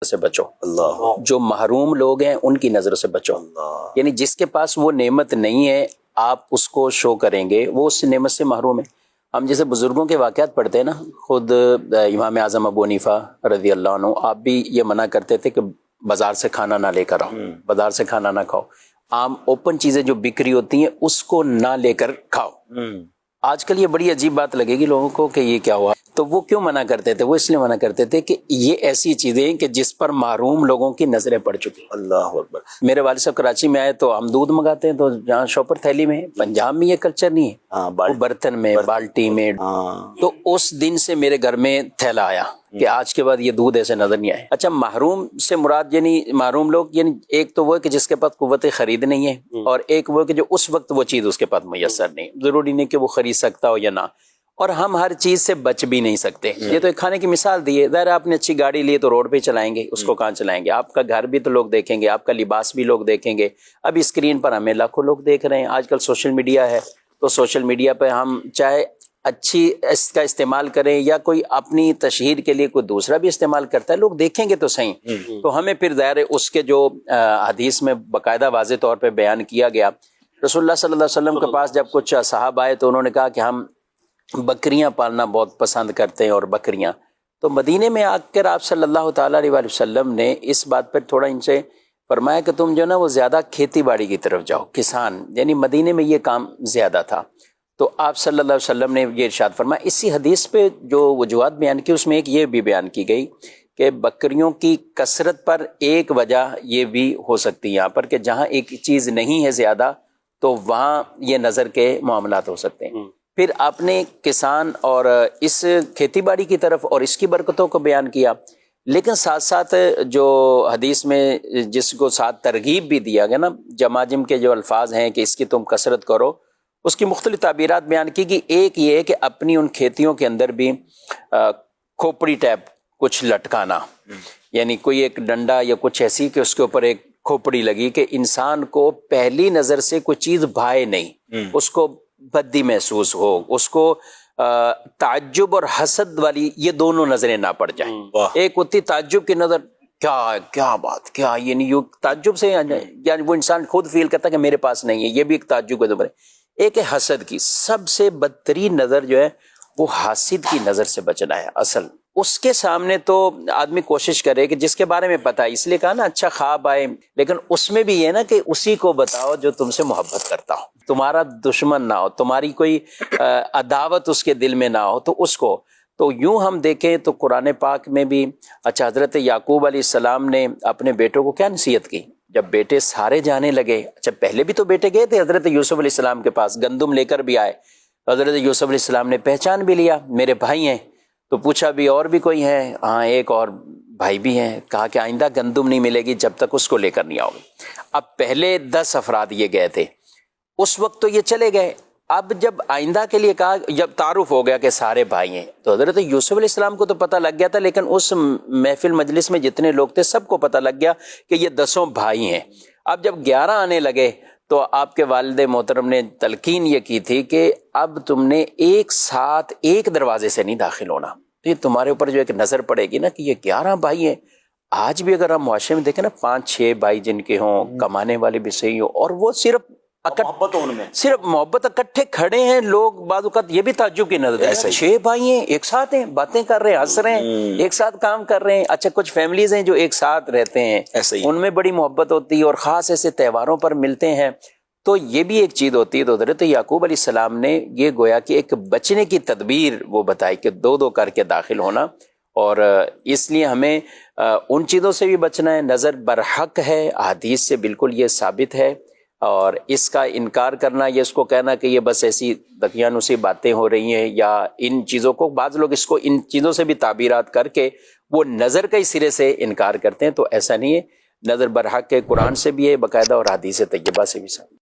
سے بچو، اللہ، جو محروم لوگ ہیں ان کی نظر سے بچو۔ اللہ، یعنی جس کے پاس وہ نعمت نہیں ہے آپ اس کو شو کریں گے، وہ اس نعمت سے محروم ہے۔ ہم جیسے بزرگوں کے واقعات پڑھتے ہیں نا، خود امام اعظم ابو حنیفہ رضی اللہ عنہ آپ بھی یہ منع کرتے تھے کہ بازار سے کھانا نہ لے کر آؤ، بازار سے کھانا نہ کھاؤ، عام اوپن چیزیں جو بکری ہوتی ہیں اس کو نہ لے کر کھاؤ۔ آج کل یہ بڑی عجیب بات لگے گی لوگوں کو کہ یہ کیا ہوا، تو وہ کیوں منع کرتے تھے؟ وہ اس لیے منع کرتے تھے کہ یہ ایسی چیزیں ہیں کہ جس پر محروم لوگوں کی نظریں پڑ چکی۔ اللہ اکبر۔ میرے والد صاحب کراچی میں آئے تو ہم دودھ منگاتے ہیں تو جہاں شاپر تھیلی میں ہے، پنجاب میں یہ کلچر نہیں ہے، ہاں، وہ برتن میں، بالٹی میں۔ ہاں، تو اس دن سے میرے گھر میں تھیلا آیا کہ آج کے بعد یہ دودھ ایسے نظر نہیں آئے۔ اچھا، محروم سے مراد یعنی محروم لوگ یعنی ایک تو وہ ہے کہ جس کے پاس قوت خرید نہیں ہے، اور ایک وہ ہے کہ جو اس وقت وہ چیز اس کے پاس میسر نہیں، ضروری نہیں کہ وہ خرید سکتا ہو یا نہ، اور ہم ہر چیز سے بچ بھی نہیں سکتے۔ یہ تو ایک کھانے کی مثال دی ہے، ظاہر آپ نے اچھی گاڑی لی تو روڈ پہ چلائیں گے، اس کو کہاں چلائیں گے؟ آپ کا گھر بھی تو لوگ دیکھیں گے، آپ کا لباس بھی لوگ دیکھیں گے۔ اب اسکرین پر ہمیں لاکھوں لوگ دیکھ رہے ہیں، آج کل سوشل میڈیا ہے، تو سوشل میڈیا پہ ہم چاہے اچھی اس کا استعمال کریں یا کوئی اپنی تشہیر کے لیے کوئی دوسرا بھی استعمال کرتا ہے، لوگ دیکھیں گے تو صحیح۔ تو ہمیں پھر ظاہر ہے اس کے جو حدیث میں باقاعدہ واضح طور پہ بیان کیا گیا، رسول اللہ صلی اللہ علیہ وسلم کے پاس جب کچھ صحابہ آئے تو انہوں نے کہا کہ ہم بکریاں پالنا بہت پسند کرتے ہیں، اور بکریاں، تو مدینے میں آ کر آپ صلی اللہ تعالیٰ علیہ وسلم نے اس بات پر تھوڑا ان سے فرمایا کہ تم جو نا وہ زیادہ کھیتی باڑی کی طرف جاؤ، کسان، یعنی مدینے میں یہ کام زیادہ تھا۔ تو آپ صلی اللہ علیہ وسلم نے یہ ارشاد فرمایا۔ اسی حدیث پہ جو وجوہات بیان کی اس میں ایک یہ بھی بیان کی گئی کہ بکریوں کی کثرت پر ایک وجہ یہ بھی ہو سکتی ہے یہاں پر کہ جہاں ایک چیز نہیں ہے زیادہ تو وہاں یہ نظر کے معاملات ہو سکتے ہیں۔ پھر آپ نے کسان اور اس کھیتی باڑی کی طرف اور اس کی برکتوں کو بیان کیا، لیکن ساتھ ساتھ جو حدیث میں جس کو ساتھ ترغیب بھی دیا گیا نا، جماجم کے جو الفاظ ہیں کہ اس کی تم کثرت کرو، اس کی مختلف تعبیرات بیان کی گئی۔ ایک یہ ہے کہ اپنی ان کھیتیوں کے اندر بھی کھوپڑی ٹائپ کچھ لٹکانا، یعنی کوئی ایک ڈنڈا یا کچھ ایسی کہ اس کے اوپر ایک کھوپڑی لگی کہ انسان کو پہلی نظر سے کوئی چیز بھائے نہیں، اس کو بدی محسوس ہو، اس کو تعجب اور حسد والی یہ دونوں نظریں نہ پڑ جائیں۔ ایک ہوتی تعجب کی نظر، کیا بات، کیا، یعنی تعجب سے یعنی وہ انسان خود فیل کرتا ہے کہ میرے پاس نہیں ہے، یہ بھی ایک تعجب کا نظر ہے۔ ایک ہے حسد کی، سب سے بدترین نظر جو ہے وہ حاسد کی نظر سے بچنا ہے۔ اصل اس کے سامنے تو آدمی کوشش کرے کہ جس کے بارے میں پتا ہے، اس لیے کہا نا اچھا خواب آئے، لیکن اس میں بھی یہ نا کہ اسی کو بتاؤ جو تم سے محبت کرتا ہو، تمہارا دشمن نہ ہو، تمہاری کوئی عداوت اس کے دل میں نہ ہو، تو اس کو تو یوں ہم دیکھیں تو قرآن پاک میں بھی اچھا حضرت یعقوب علیہ السلام نے اپنے بیٹوں کو کیا نصیحت کی جب بیٹے سارے جانے لگے؟ اچھا پہلے بھی تو بیٹے گئے تھے حضرت یوسف علیہ السلام کے پاس، گندم لے کر بھی آئے، حضرت یوسف علیہ السلام نے پہچان بھی لیا میرے بھائی ہیں، تو پوچھا بھی اور بھی کوئی ہے؟ ہاں ایک اور بھائی بھی ہیں۔ کہا کہ آئندہ گندم نہیں ملے گی جب تک اس کو لے کر نہیں آؤ گے۔ اب پہلے 10 افراد یہ گئے تھے، اس وقت تو یہ چلے گئے، اب جب آئندہ کے لیے کہا، جب تعارف ہو گیا کہ سارے بھائی ہیں، تو حضرت یوسف علیہ السلام کو تو پتہ لگ گیا تھا، لیکن اس محفل مجلس میں جتنے لوگ تھے سب کو پتہ لگ گیا کہ یہ 10 بھائی ہیں۔ اب جب 11 آنے لگے تو آپ کے والد محترم نے تلقین یہ کی تھی کہ اب تم نے ایک ساتھ ایک دروازے سے نہیں داخل ہونا، تو یہ تمہارے اوپر جو ایک نظر پڑے گی نا کہ یہ 11 بھائی ہیں۔ آج بھی اگر ہم معاشرے میں دیکھیں نا 5-6 بھائی جن کے ہوں، کمانے والے بھی صحیح ہوں، اور وہ صرف محبت ان میں، صرف محبت اکٹھے کھڑے ہیں، لوگ بعض اوقات یہ بھی تعجب کی نظر ہے، 6 بھائی ہیں ایک ساتھ ہیں، باتیں کر رہے ہیں، ہنس رہے ہیں، ایک ساتھ کام کر رہے ہیں۔ اچھا کچھ فیملیز ہیں جو ایک ساتھ رہتے ہیں، ان میں بڑی محبت ہوتی ہے اور خاص ایسے تہواروں پر ملتے ہیں، تو یہ بھی ایک چیز ہوتی ہے۔ تو حضرت یعقوب علیہ السلام نے یہ گویا کہ ایک بچنے کی تدبیر وہ بتائی کہ 2 کر کے داخل ہونا، اور اس لیے ہمیں ان چیزوں سے بھی بچنا ہے۔ نظر برحق ہے، حدیث سے بالکل یہ ثابت ہے، اور اس کا انکار کرنا یا اس کو کہنا کہ یہ بس ایسی دقیانوسی باتیں ہو رہی ہیں، یا ان چیزوں کو بعض لوگ اس کو ان چیزوں سے بھی تعبیرات کر کے وہ نظر کا ہی سرے سے انکار کرتے ہیں، تو ایسا نہیں ہے۔ نظر برحق ہے، قرآن سے بھی ہے باقاعدہ اور حدیث طیبہ سے بھی ثابت۔